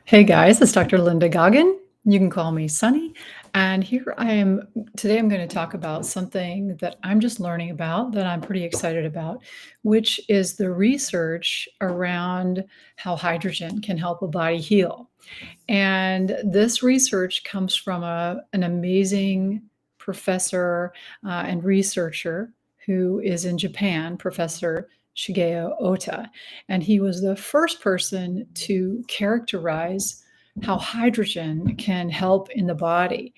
Hey guys, it's Dr. Linda Goggin. You can call me Sunny. And here I am. Today I'm going to talk about something that I'm just learning about that I'm pretty excited about, which is the research around how hydrogen can help a body heal. And this research comes from an amazing professor and researcher who is in Japan, Professor Shigeo Ota. And he was the first person to characterize how hydrogen can help in the body.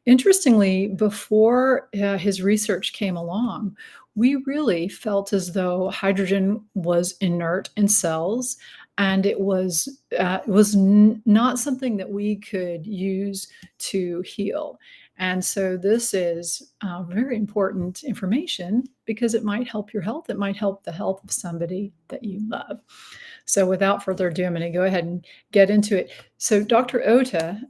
Interestingly, before his research came along, we really felt as though hydrogen was inert in cells and it was not something that we could use to heal. And so this is very important information because it might help your health. It might help the health of somebody that you love. So without further ado, I'm going to go ahead and get into it. So Dr. Ota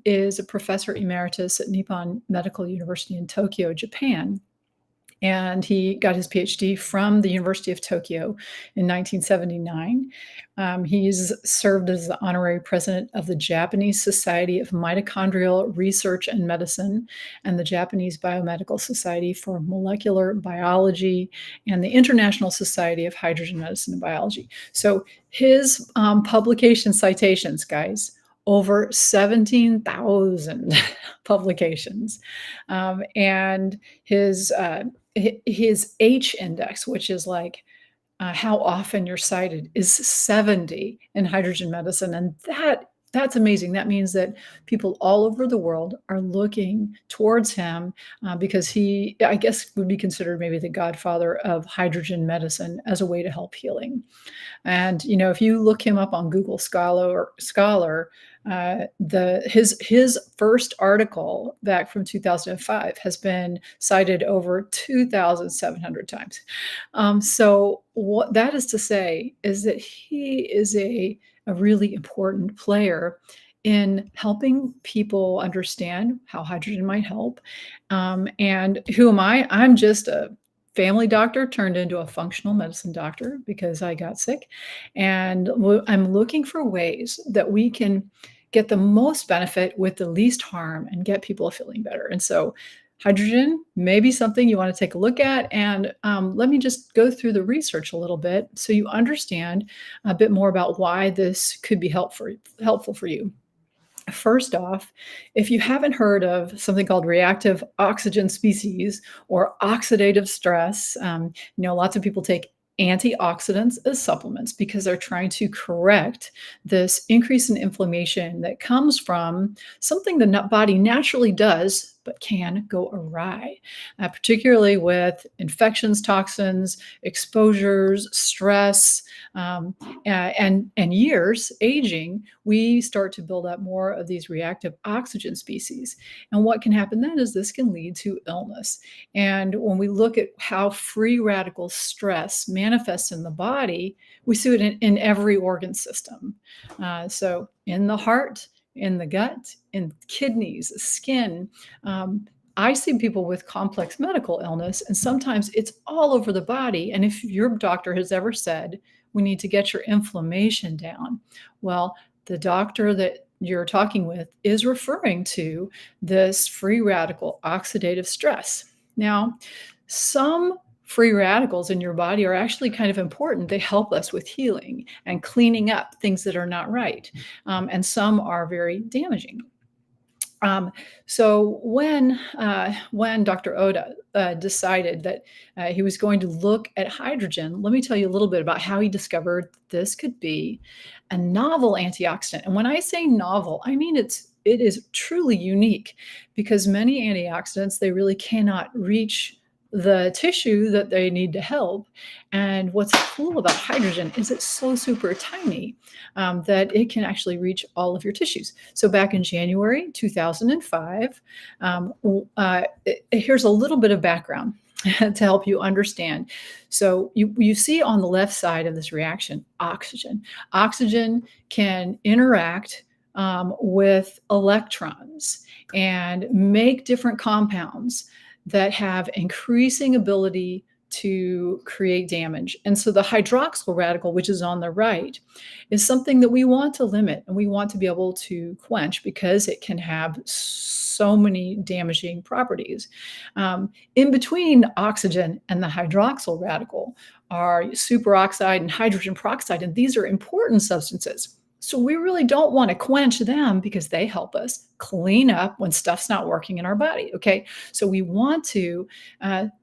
is a professor emeritus at Nippon Medical University in Tokyo, Japan. And he got his PhD from the University of Tokyo in 1979. He's served as the honorary president of the Japanese Society of Mitochondrial Research and Medicine and the Japanese Biomedical Society for Molecular Biology and the International Society of Hydrogen Medicine and Biology. So his publication citations, guys, over 17,000 publications. And his H index, which is like how often you're cited, is 70 in hydrogen medicine, and that's amazing. That means that people all over the world are looking towards him because he, I guess, would be considered maybe the godfather of hydrogen medicine as a way to help healing. And if you look him up on Google Scholar, his first article back from 2005 has been cited over 2,700 times. So what that is to say is that he is a really important player in helping people understand how hydrogen might help. And who am I? I'm just a family doctor turned into a functional medicine doctor because I got sick. And I'm looking for ways that we can get the most benefit with the least harm and get people feeling better. And so hydrogen may be something you want to take a look at. And let me just go through the research a little bit so you understand a bit more about why this could be helpful for you. First off, if you haven't heard of something called reactive oxygen species or oxidative stress, lots of people take antioxidants as supplements because they're trying to correct this increase in inflammation that comes from something the body naturally does but can go awry, particularly with infections, toxins, exposures, stress, and years aging. We start to build up more of these reactive oxygen species. And what can happen then is this can lead to illness. And when we look at how free radical stress manifests in the body, we see it in every organ system. So in the heart, in the gut, in kidneys, skin. I see people with complex medical illness, and sometimes it's all over the body. And if your doctor has ever said, we need to get your inflammation down, well, the doctor that you're talking with is referring to this free radical oxidative stress. Now, some free radicals in your body are actually kind of important. They help us with healing and cleaning up things that are not right. And some are very damaging. So when Dr. Oda decided that he was going to look at hydrogen, let me tell you a little bit about how he discovered this could be a novel antioxidant. And when I say novel, I mean it is truly unique because many antioxidants, they really cannot reach the tissue that they need to help. And what's cool about hydrogen is it's so super tiny that it can actually reach all of your tissues. So back in January 2005, here's a little bit of background to help you understand. So you see on the left side of this reaction, oxygen. Oxygen can interact with electrons and make different compounds that have increasing ability to create damage. And so the hydroxyl radical, which is on the right, is something that we want to limit and we want to be able to quench because it can have so many damaging properties. In between oxygen and the hydroxyl radical are superoxide and hydrogen peroxide, and these are important substances. So we really don't want to quench them because they help us clean up when stuff's not working in our body. Okay, so we want to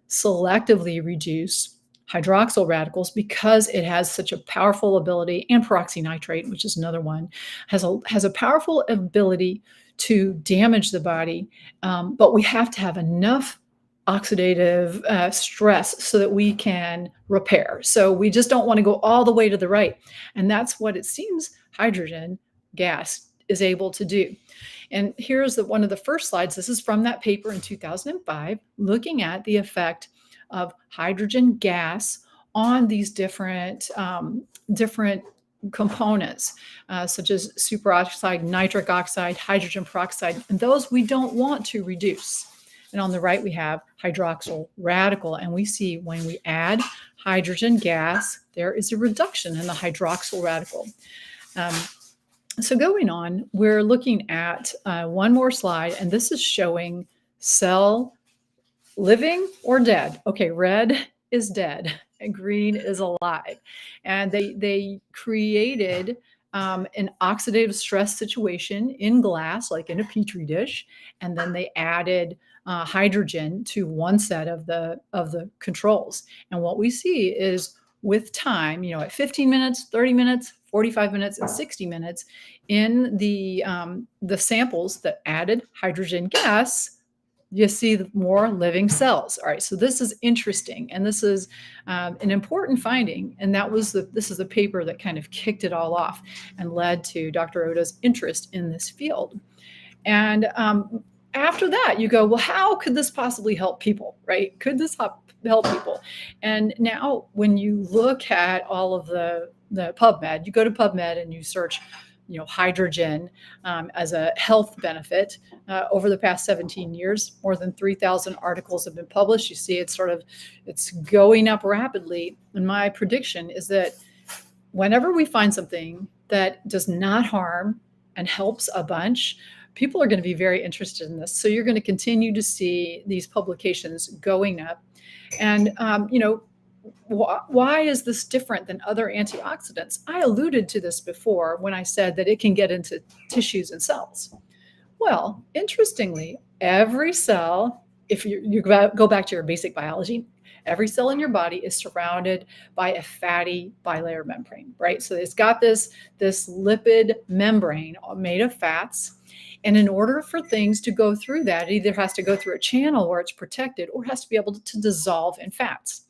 selectively reduce hydroxyl radicals because it has such a powerful ability, and peroxynitrate, which is another one, has a powerful ability to damage the body. But we have to have enough oxidative stress so that we can repair. So we just don't want to go all the way to the right. And that's what it seems hydrogen gas is able to do. And here's one of the first slides. This is from that paper in 2005, looking at the effect of hydrogen gas on these different components, such as superoxide, nitric oxide, hydrogen peroxide, and those we don't want to reduce. And on the right, we have hydroxyl radical. And we see when we add hydrogen gas, there is a reduction in the hydroxyl radical. So going on, we're looking at one more slide, and this is showing cell living or dead. Okay, red is dead and green is alive. And they created an oxidative stress situation in glass, like in a petri dish, and then they added hydrogen to one set of the controls. And what we see is with time, at 15 minutes, 30 minutes, 45 minutes, and 60 minutes, in the samples that added hydrogen gas, you see more living cells. All right, so this is interesting, and this is an important finding, and this is the paper that kind of kicked it all off and led to Dr. Oda's interest in this field. And after that, you go, well, how could this possibly help people, right? Could this help people? And now when you look at all of the PubMed, you go to PubMed and you search hydrogen as a health benefit. Over the past 17 years, more than 3,000 articles have been published. You see it's going up rapidly. And my prediction is that whenever we find something that does not harm and helps a bunch, people are going to be very interested in this. So you're going to continue to see these publications going up. And, why is this different than other antioxidants? I alluded to this before when I said that it can get into tissues and cells. Well, interestingly, every cell, if you go back to your basic biology, every cell in your body is surrounded by a fatty bilayer membrane, right? So it's got this lipid membrane made of fats. And in order for things to go through that, it either has to go through a channel where it's protected or has to be able to dissolve in fats.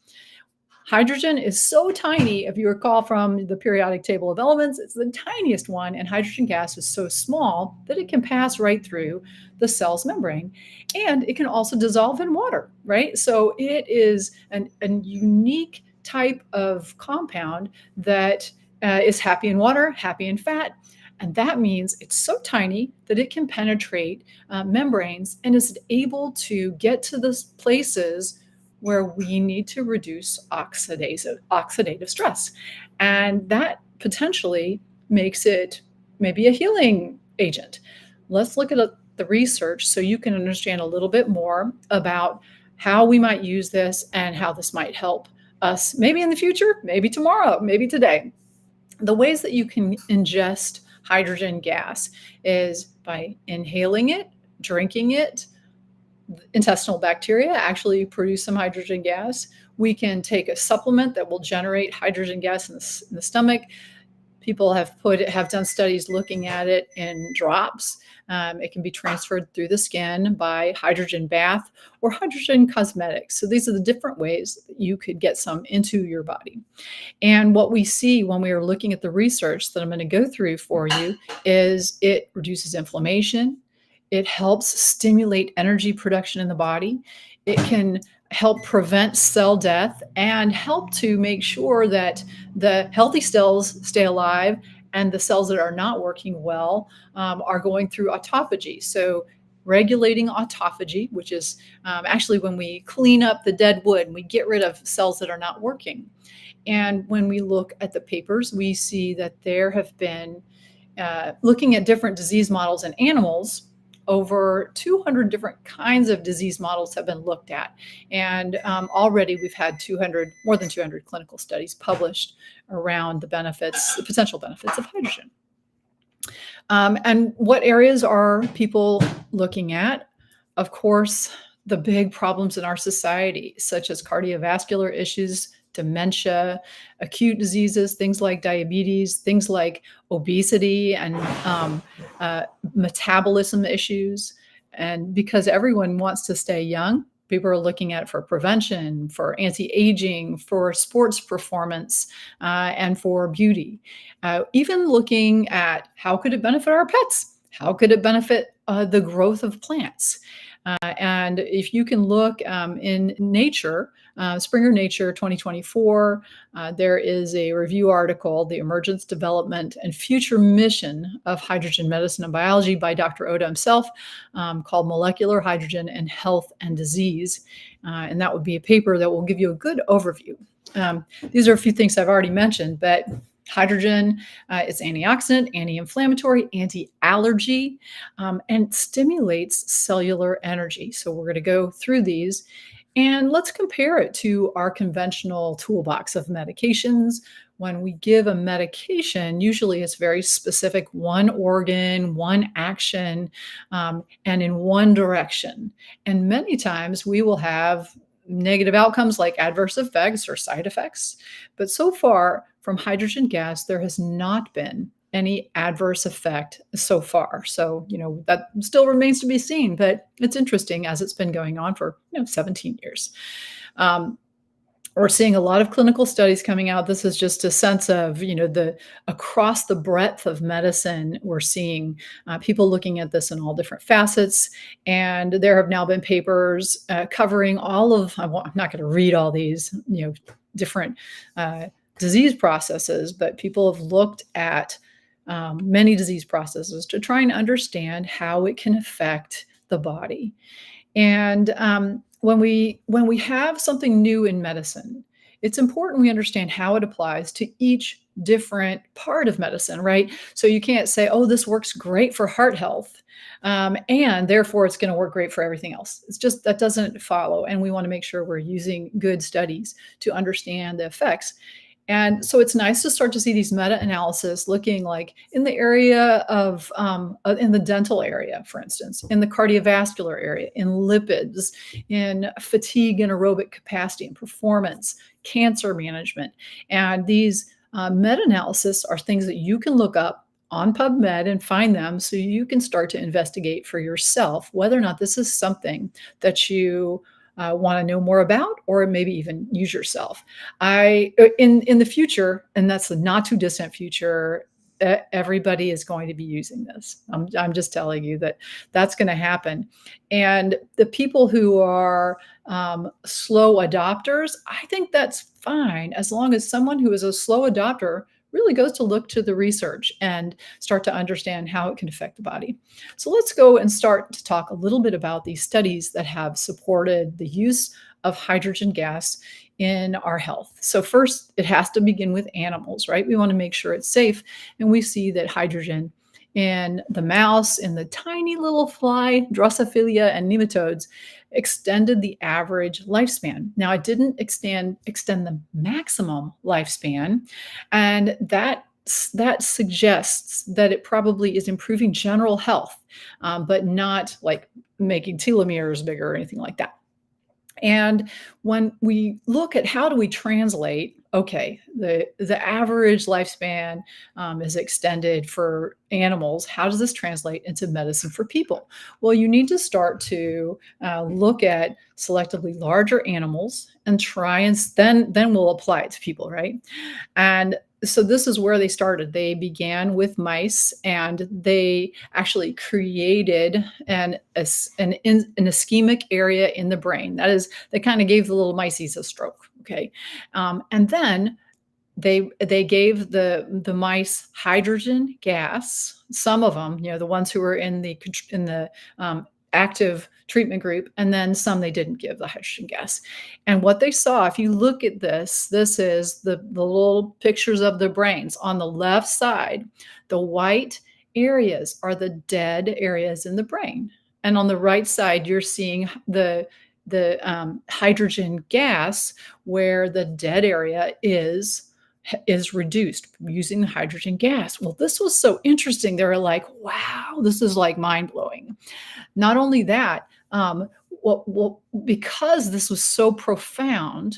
Hydrogen is so tiny, if you recall from the periodic table of elements, it's the tiniest one, and hydrogen gas is so small that it can pass right through the cell's membrane. And it can also dissolve in water, right? So it is a unique type of compound that is happy in water, happy in fat. And that means it's so tiny that it can penetrate membranes and is able to get to those places where we need to reduce oxidative stress. And that potentially makes it maybe a healing agent. Let's look at the research so you can understand a little bit more about how we might use this and how this might help us maybe in the future, maybe tomorrow, maybe today. The ways that you can ingest hydrogen gas is by inhaling it, drinking it. Intestinal bacteria actually produce some hydrogen gas. We can take a supplement that will generate hydrogen gas in the stomach. People have done studies looking at it in drops. It can be transferred through the skin by hydrogen bath or hydrogen cosmetics. So these are the different ways that you could get some into your body. And what we see when we are looking at the research that I'm going to go through for you is it reduces inflammation. It helps stimulate energy production in the body. It can help prevent cell death and help to make sure that the healthy cells stay alive and the cells that are not working well are going through autophagy. So regulating autophagy, which is actually when we clean up the dead wood and we get rid of cells that are not working. And when we look at the papers, we see that there have been, looking at different disease models in animals, over 200 different kinds of disease models have been looked at. And already we've had more than 200 clinical studies published around the potential benefits of hydrogen. And what areas are people looking at? Of course, the big problems in our society, such as cardiovascular issues, dementia, acute diseases, things like diabetes, things like obesity, and uh, metabolism issues. And because everyone wants to stay young, people are looking at it for prevention, for anti aging, for sports performance, and for beauty. Even looking at how could it benefit our pets? How could it benefit the growth of plants? And if you can look in Nature, Springer Nature 2024, there is a review article, The Emergence, Development, and Future Mission of Hydrogen Medicine and Biology by Dr. Oda himself, called Molecular Hydrogen and Health and Disease. And that would be a paper that will give you a good overview. These are a few things I've already mentioned, but hydrogen, it's antioxidant, anti-inflammatory, anti-allergy, and stimulates cellular energy. So we're going to go through these and let's compare it to our conventional toolbox of medications. When we give a medication, usually it's very specific, one organ, one action, and in one direction. And many times we will have negative outcomes like adverse effects or side effects. But so far from hydrogen gas, there has not been any adverse effect so far. So, that still remains to be seen, but it's interesting as it's been going on for, 17 years. We're seeing a lot of clinical studies coming out. This is just a sense of, the across the breadth of medicine. We're seeing people looking at this in all different facets. And there have now been papers covering all of, I'm not going to read all these, different disease processes, but people have looked at many disease processes to try and understand how it can affect the body. And when we have something new in medicine, it's important we understand how it applies to each different part of medicine, right? So you can't say, oh, this works great for heart health, and therefore it's going to work great for everything else. It's just that doesn't follow. And we want to make sure we're using good studies to understand the effects. And so it's nice to start to see these meta-analysis looking like in the area of, in the dental area, for instance, in the cardiovascular area, in lipids, in fatigue and aerobic capacity and performance, cancer management. And these meta-analysis are things that you can look up on PubMed and find them so you can start to investigate for yourself whether or not this is something that you want to know more about, or maybe even use yourself. In the future, and that's the not too distant future, everybody is going to be using this. I'm just telling you that that's going to happen. And the people who are slow adopters, I think that's fine as long as someone who is a slow adopter really goes to look to the research and start to understand how it can affect the body. So let's go and start to talk a little bit about these studies that have supported the use of hydrogen gas in our health. So first, it has to begin with animals, right? We want to make sure it's safe. And we see that hydrogen in the mouse, in the tiny little fly, Drosophila and nematodes, extended the average lifespan. Now, it didn't extend the maximum lifespan, and that suggests that it probably is improving general health, but not like making telomeres bigger or anything like that. And when we look at how do we translate, okay, the average lifespan is extended for animals. How does this translate into medicine for people? Well, you need to start to look at selectively larger animals and try and then we'll apply it to people, right? And so this is where they started. They began with mice, and they actually created an ischemic area in the brain. That is, they kind of gave the little mices a stroke. Okay, and then they gave the mice hydrogen gas. Some of them, the ones who were in the active treatment group, and then some they didn't give the hydrogen gas. And what they saw, if you look at this, this is the little pictures of the brains. On the left side, the white areas are the dead areas in the brain. And on the right side, you're seeing the hydrogen gas where the dead area is reduced using the hydrogen gas. Well, this was so interesting. They were like, wow, this is like mind blowing. Not only that, because this was so profound,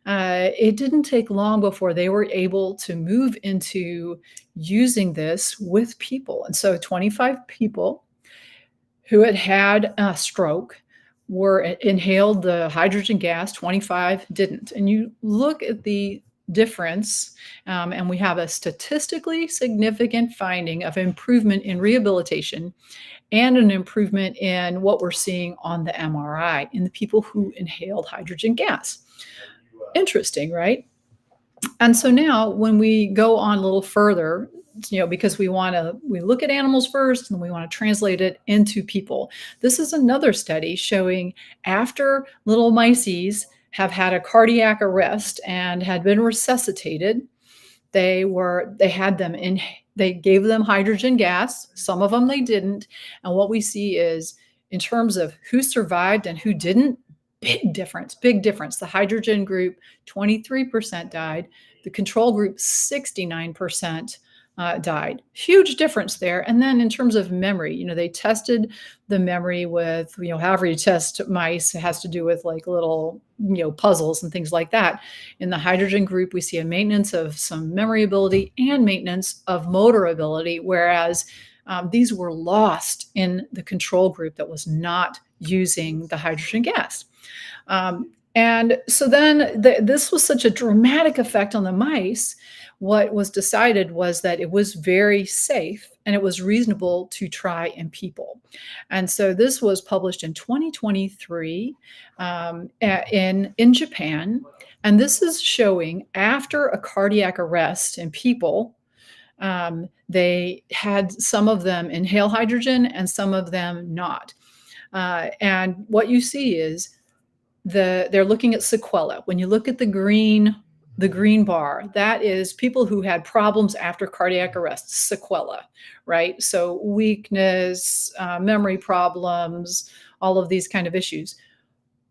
it didn't take long before they were able to move into using this with people. And so 25 people who had had a stroke were inhaled the hydrogen gas, 25 didn't. And you look at the difference, and we have a statistically significant finding of improvement in rehabilitation and an improvement in what we're seeing on the MRI in the people who inhaled hydrogen gas. Interesting, right? And so now when we go on a little further, because we look at animals first and we want to translate it into people. This is another study showing after little mices have had a cardiac arrest and had been resuscitated, they gave them hydrogen gas. Some of them they didn't. And what we see is, in terms of who survived and who didn't, big difference. The hydrogen group, 23% died. The control group, 69% died. Huge difference there. And then in terms of memory, they tested the memory with, however you test mice, it has to do with like little, puzzles and things like that. In the hydrogen group, we see a maintenance of some memory ability and maintenance of motor ability, whereas these were lost in the control group that was not using the hydrogen gas. And so then this was such a dramatic effect on the mice. What was decided was that it was very safe and it was reasonable to try in people. And so this was published in 2023 in Japan. And this is showing after a cardiac arrest in people, they had some of them inhale hydrogen and some of them not. And what you see is they're looking at sequela. When you look at the green bar, that is people who had problems after cardiac arrest, sequela, right? So weakness, memory problems, all of these kind of issues.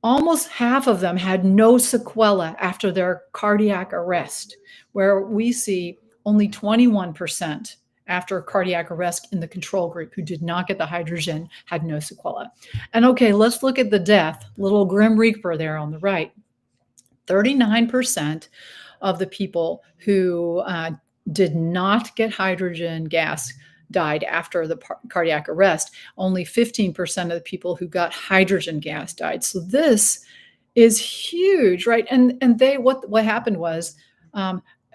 Almost half of them had no sequela after their cardiac arrest, where we see only 21% after cardiac arrest in the control group who did not get the hydrogen had no sequela. And okay, let's look at the death, little Grim Reaper there on the right. 39% of the people who did not get hydrogen gas died after the cardiac arrest. Only 15% of the people who got hydrogen gas died. So this is huge, right? And what happened was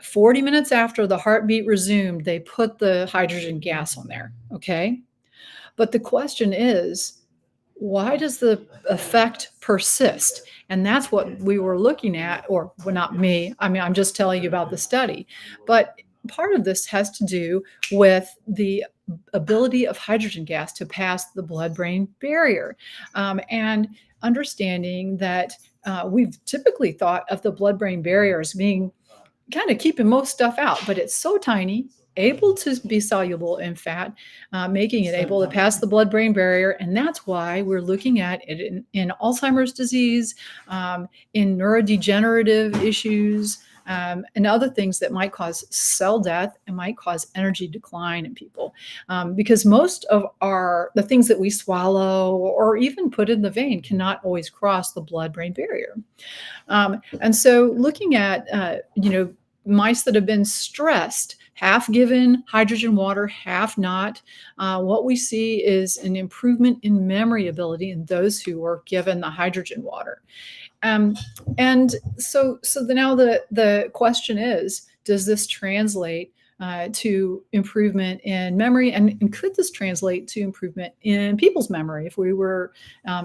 40 minutes after the heartbeat resumed, they put the hydrogen gas on there, okay? But the question is, why does the effect persist? And that's what we were looking at, or well, not me. I mean, I'm just telling you about the study. But part of this has to do with the ability of hydrogen gas to pass the blood-brain barrier, and understanding that we've typically thought of the blood-brain barrier as being kind of keeping most stuff out, but it's so tiny, able to be soluble in fat, making it able to pass the blood-brain barrier. And that's why we're looking at it in Alzheimer's disease, in neurodegenerative issues, and other things that might cause cell death and might cause energy decline in people. Because most of the things that we swallow or even put in the vein cannot always cross the blood-brain barrier. And so looking at, mice that have been stressed, half given hydrogen water, half not, what we see is an improvement in memory ability in those who were given the hydrogen water. And so now the question is, does this translate to improvement in memory? And could this translate to improvement in people's memory if we were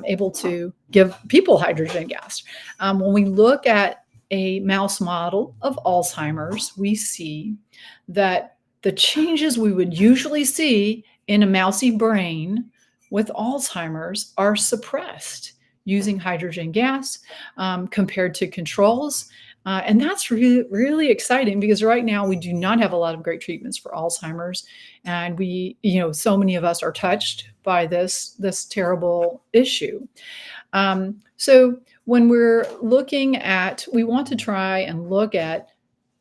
able to give people hydrogen gas? When we look at a mouse model of Alzheimer's, we see that the changes we would usually see in a mousy brain with Alzheimer's are suppressed using hydrogen gas compared to controls. And that's really, really exciting because right now we do not have a lot of great treatments for Alzheimer's, and so many of us are touched by this terrible issue. So when we're looking at, we want to try and look at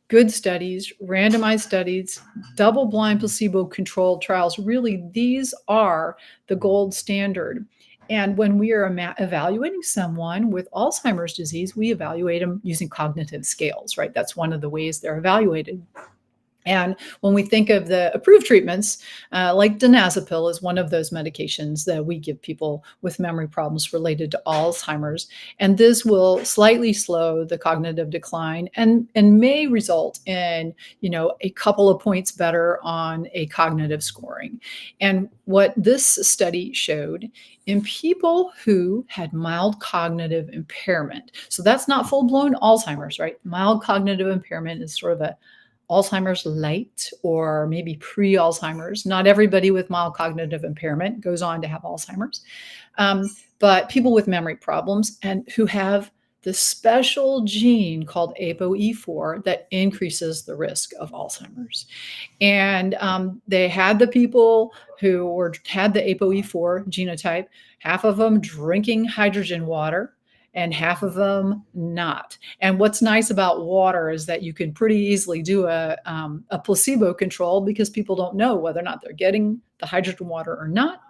good studies, randomized studies, double blind placebo controlled trials. Really, these are the gold standard. And when we are evaluating someone with Alzheimer's disease, we evaluate them using cognitive scales, right? That's one of the ways they're evaluated. And when we think of the approved treatments, like donazepam is one of those medications that we give people with memory problems related to Alzheimer's. And this will slightly slow the cognitive decline and may result in, a couple of points better on a cognitive scoring. And what this study showed in people who had mild cognitive impairment, so that's not full-blown Alzheimer's, right? Mild cognitive impairment is sort of a Alzheimer's light or maybe pre-Alzheimer's. Not everybody with mild cognitive impairment goes on to have Alzheimer's, but people with memory problems and who have this special gene called ApoE4 that increases the risk of Alzheimer's. And they had the people who had the ApoE4 genotype, half of them drinking hydrogen water and half of them not. And what's nice about water is that you can pretty easily do a placebo control because people don't know whether or not they're getting the hydrogen water or not.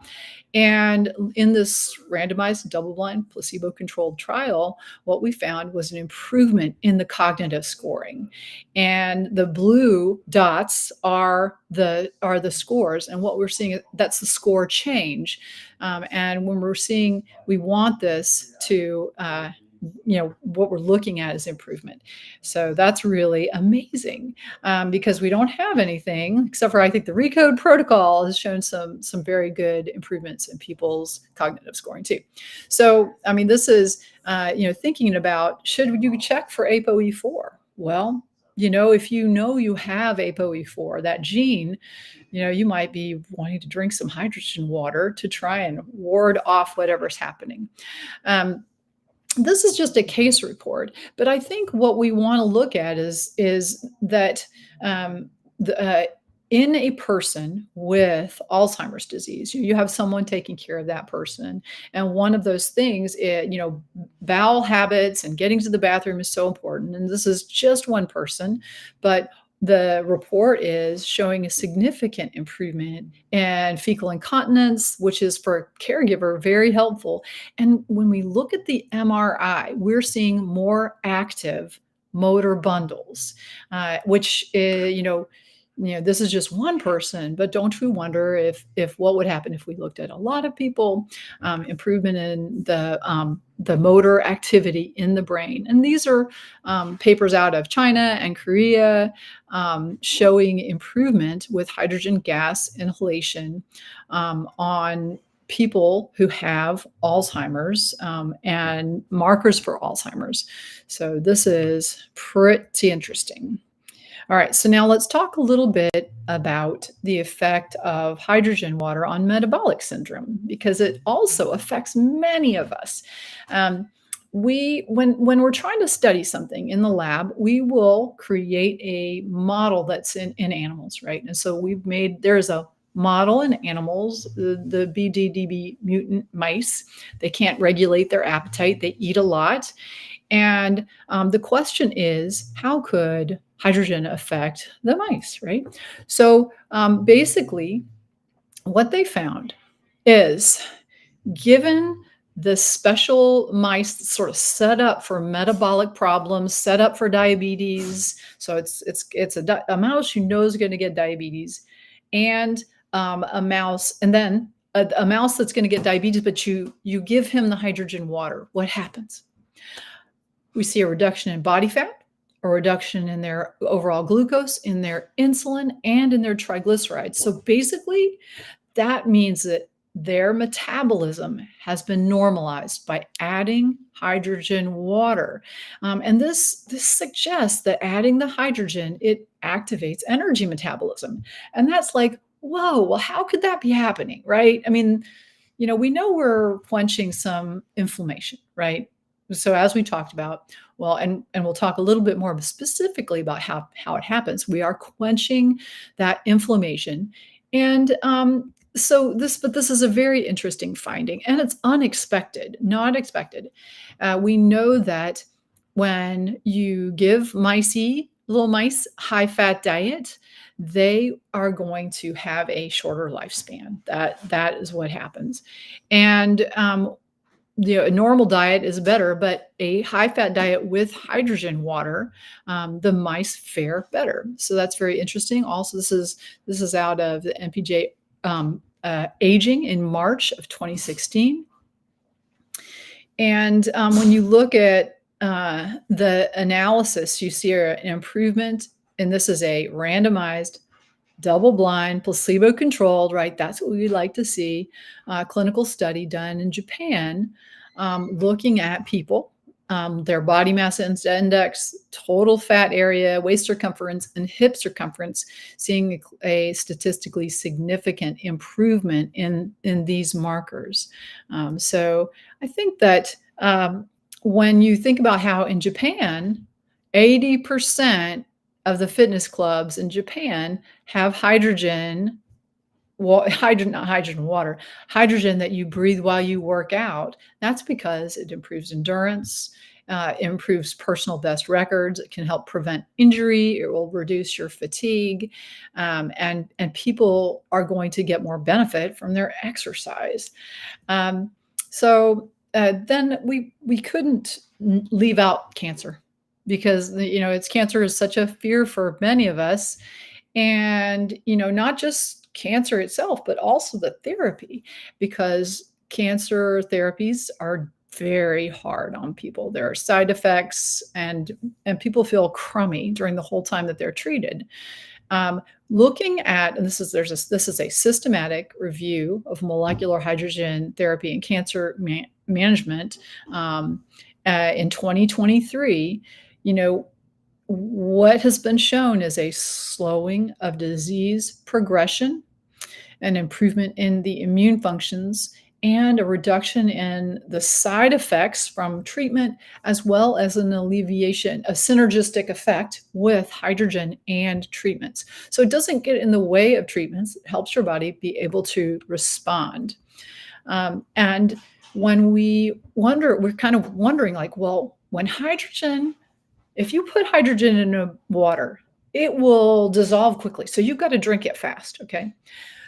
And in this randomized double-blind placebo-controlled trial, what we found was an improvement in the cognitive scoring. And the blue dots are the scores. And what we're seeing, that's the score change. And when we're seeing, we want this to what we're looking at is improvement. So that's really amazing because we don't have anything except for, I think, the RECODE protocol has shown some very good improvements in people's cognitive scoring too. So, I mean, this is, thinking about, should you check for ApoE4? Well, if you have ApoE4, that gene, you might be wanting to drink some hydrogen water to try and ward off whatever's happening. This is just a case report, but I think what we want to look at is that in a person with Alzheimer's disease, you have someone taking care of that person, and one of those things, bowel habits and getting to the bathroom is so important. And this is just one person, but the report is showing a significant improvement in fecal incontinence, which is for a caregiver very helpful. And when we look at the MRI, we're seeing more active motor bundles, which this is just one person, but don't we wonder if what would happen if we looked at a lot of people, improvement in the motor activity in the brain. And these are papers out of China and Korea showing improvement with hydrogen gas inhalation on people who have Alzheimer's and markers for Alzheimer's. So this is pretty interesting. All right, so now let's talk a little bit about the effect of hydrogen water on metabolic syndrome, because it also affects many of us. When we're trying to study something in the lab, we will create a model that's in animals, right? And so there's a model in animals, the BDDB mutant mice. They can't regulate their appetite. They eat a lot. And the question is, how could hydrogen affect the mice, right? So basically, what they found is, given the special mice sort of set up for metabolic problems, set up for diabetes, so it's a mouse you know is going to get diabetes, and a mouse, and then a mouse that's going to get diabetes, but you give him the hydrogen water. What happens? We see a reduction in body fat, a reduction in their overall glucose, in their insulin, and in their triglycerides. So basically, that means that their metabolism has been normalized by adding hydrogen water. And this suggests that adding the hydrogen, it activates energy metabolism. And that's like, whoa, well, how could that be happening, right? I mean, we know we're quenching some inflammation, right? So as we talked about, well, and we'll talk a little bit more specifically about how it happens. We are quenching that inflammation, and but this is a very interesting finding, and it's unexpected, not expected. We know that when you give little mice high fat diet, they are going to have a shorter lifespan. That is what happens. And a normal diet is better, but a high fat diet with hydrogen water, the mice fare better. So that's very interesting. Also, this is out of the NPJ Aging in March of 2016. And when you look at the analysis, you see an improvement, and this is a randomized, double-blind, placebo-controlled, right? That's what we'd like to see. Clinical study done in Japan, looking at people, their body mass index, total fat area, waist circumference, and hip circumference, seeing a statistically significant improvement in these markers. So I think that when you think about how in Japan, 80% of the fitness clubs in Japan have not hydrogen water, hydrogen that you breathe while you work out. That's because it improves endurance, improves personal best records. It can help prevent injury. It will reduce your fatigue, and people are going to get more benefit from their exercise. Then we couldn't leave out cancer, because cancer is such a fear for many of us, and not just cancer itself, but also the therapy, because cancer therapies are very hard on people. There are side effects, and people feel crummy during the whole time that they're treated. Looking at, and this is a systematic review of molecular hydrogen therapy and cancer management in 2023. What has been shown is a slowing of disease progression, an improvement in the immune functions, and a reduction in the side effects from treatment, as well as an alleviation, a synergistic effect with hydrogen and treatments. So it doesn't get in the way of treatments. It helps your body be able to respond. And when we're kind of wondering, like, well, if you put hydrogen in water, it will dissolve quickly. So you've got to drink it fast, okay?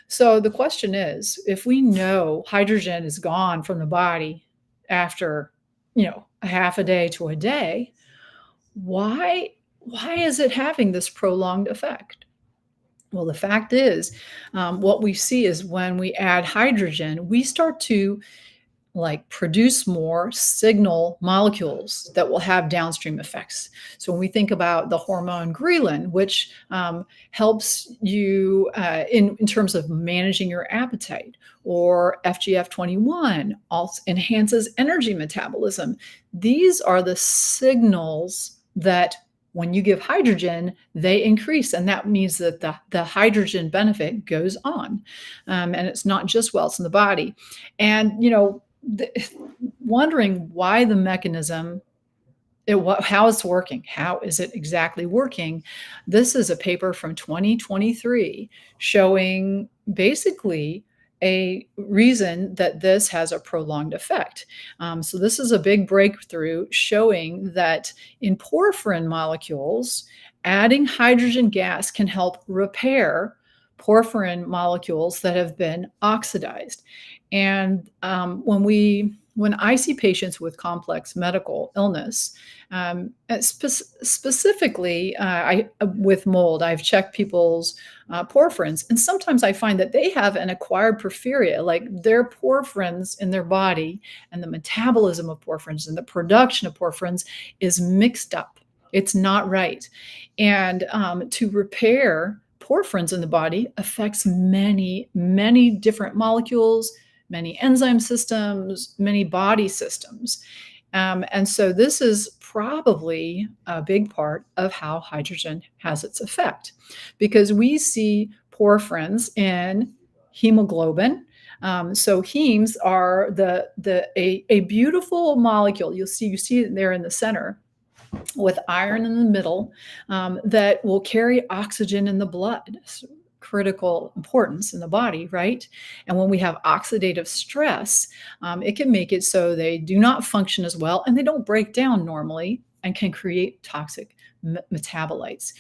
So the question is, if we know hydrogen is gone from the body after, a half a day to a day, why is it having this prolonged effect? Well, the fact is, what we see is when we add hydrogen, we start to produce more signal molecules that will have downstream effects. So when we think about the hormone ghrelin, which helps you in terms of managing your appetite, or FGF21 also enhances energy metabolism. These are the signals that when you give hydrogen, they increase, and that means that the hydrogen benefit goes on, and it's not just while it's in the body. And wondering why the mechanism, how it's working, how is it exactly working. This is a paper from 2023 showing basically a reason that this has a prolonged effect. So this is a big breakthrough showing that in porphyrin molecules, adding hydrogen gas can help repair porphyrin molecules that have been oxidized. And when I see patients with complex medical illness, specifically with mold, I've checked people's porphyrins, and sometimes I find that they have an acquired porphyria, like their porphyrins in their body and the metabolism of porphyrins and the production of porphyrins is mixed up. It's not right. And to repair porphyrins in the body affects many, many different molecules, many enzyme systems, many body systems. And so this is probably a big part of how hydrogen has its effect, because we see porphyrins in hemoglobin, So hemes are a beautiful molecule. You see it there in the center with iron in the middle, that will carry oxygen in the blood. So critical importance in the body, right? And when we have oxidative stress, it can make it so they do not function as well and they don't break down normally and can create toxic metabolites.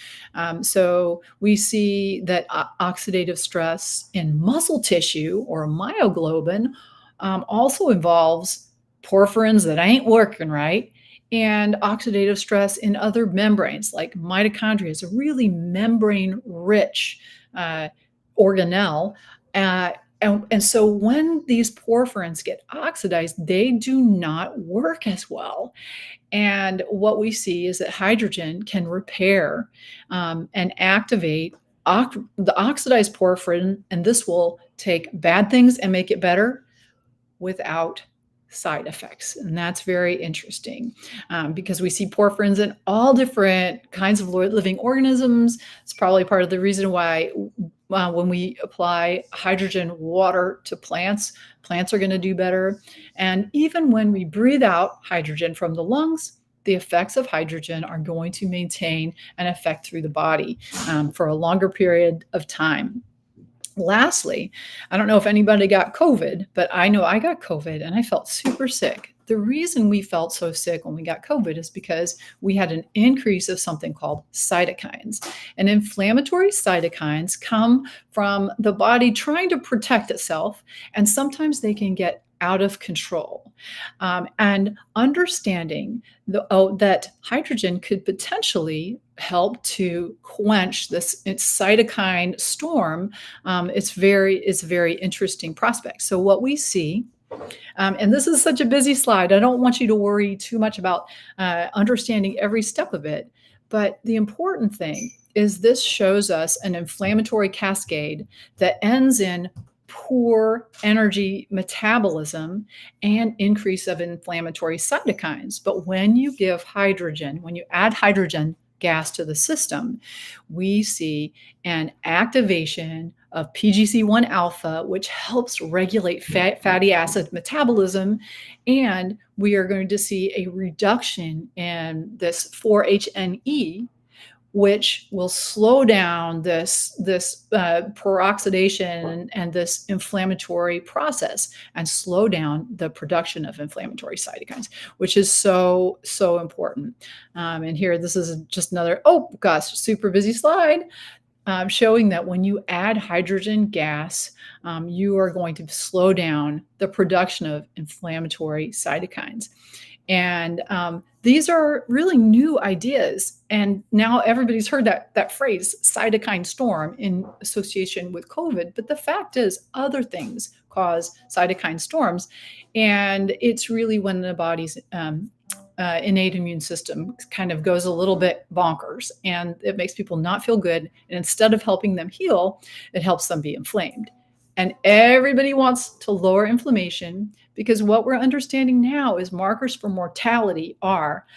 So we see that oxidative stress in muscle tissue or myoglobin also involves porphyrins that ain't working right, and oxidative stress in other membranes like mitochondria is a really membrane rich uh, organelle. And so when these porphyrins get oxidized, they do not work as well. And what we see is that hydrogen can repair and activate the oxidized porphyrin, and this will take bad things and make it better without side effects. And that's very interesting, because we see porphyrins in all different kinds of living organisms. It's probably part of the reason why when we apply hydrogen water to plants, plants are going to do better. And even when we breathe out hydrogen from the lungs, the effects of hydrogen are going to maintain an effect through the body for a longer period of time. Lastly, I don't know if anybody got COVID, but I know I got COVID and I felt super sick. The reason we felt so sick when we got COVID is because we had an increase of something called cytokines. And inflammatory cytokines come from the body trying to protect itself, and sometimes they can get out of control. And understanding that hydrogen could potentially help to quench this cytokine storm, it's very interesting prospect. So what we see, and this is such a busy slide, I don't want you to worry too much about understanding every step of it, but the important thing is this shows us an inflammatory cascade that ends in poor energy metabolism and increase of inflammatory cytokines. But when you give hydrogen, when you add hydrogen gas to the system, we see an activation of PGC1 alpha, which helps regulate fatty acid metabolism. And we are going to see a reduction in this 4-HNE, which will slow down this peroxidation and this inflammatory process and slow down the production of inflammatory cytokines, which is so important. And here, this is just another, oh gosh, super busy slide, showing that when you add hydrogen gas, you are going to slow down the production of inflammatory cytokines. And these are really new ideas. And now everybody's heard that phrase, cytokine storm, in association with COVID. But the fact is, other things cause cytokine storms. And it's really when the body's innate immune system kind of goes a little bit bonkers, and it makes people not feel good. And instead of helping them heal, it helps them be inflamed. And everybody wants to lower inflammation, because what we're understanding now is markers for mortality are,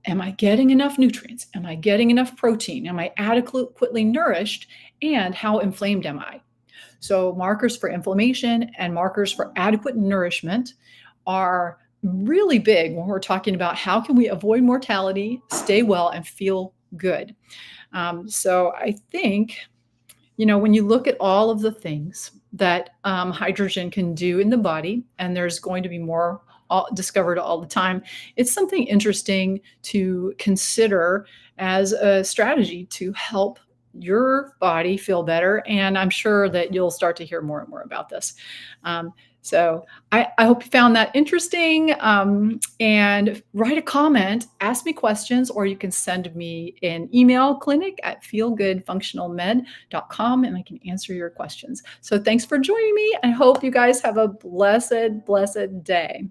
am I getting enough nutrients? Am I getting enough protein? Am I adequately nourished? And how inflamed am I? So markers for inflammation and markers for adequate nourishment are really big when we're talking about how can we avoid mortality, stay well, and feel good. So I think, when you look at all of the things that hydrogen can do in the body, and there's going to be more discovered all the time, it's something interesting to consider as a strategy to help your body feel better. And I'm sure that you'll start to hear more and more about this. So I hope you found that interesting, and write a comment, ask me questions, or you can send me an email, clinic@feelgoodfunctionalmed.com, and I can answer your questions. So thanks for joining me. I hope you guys have a blessed day.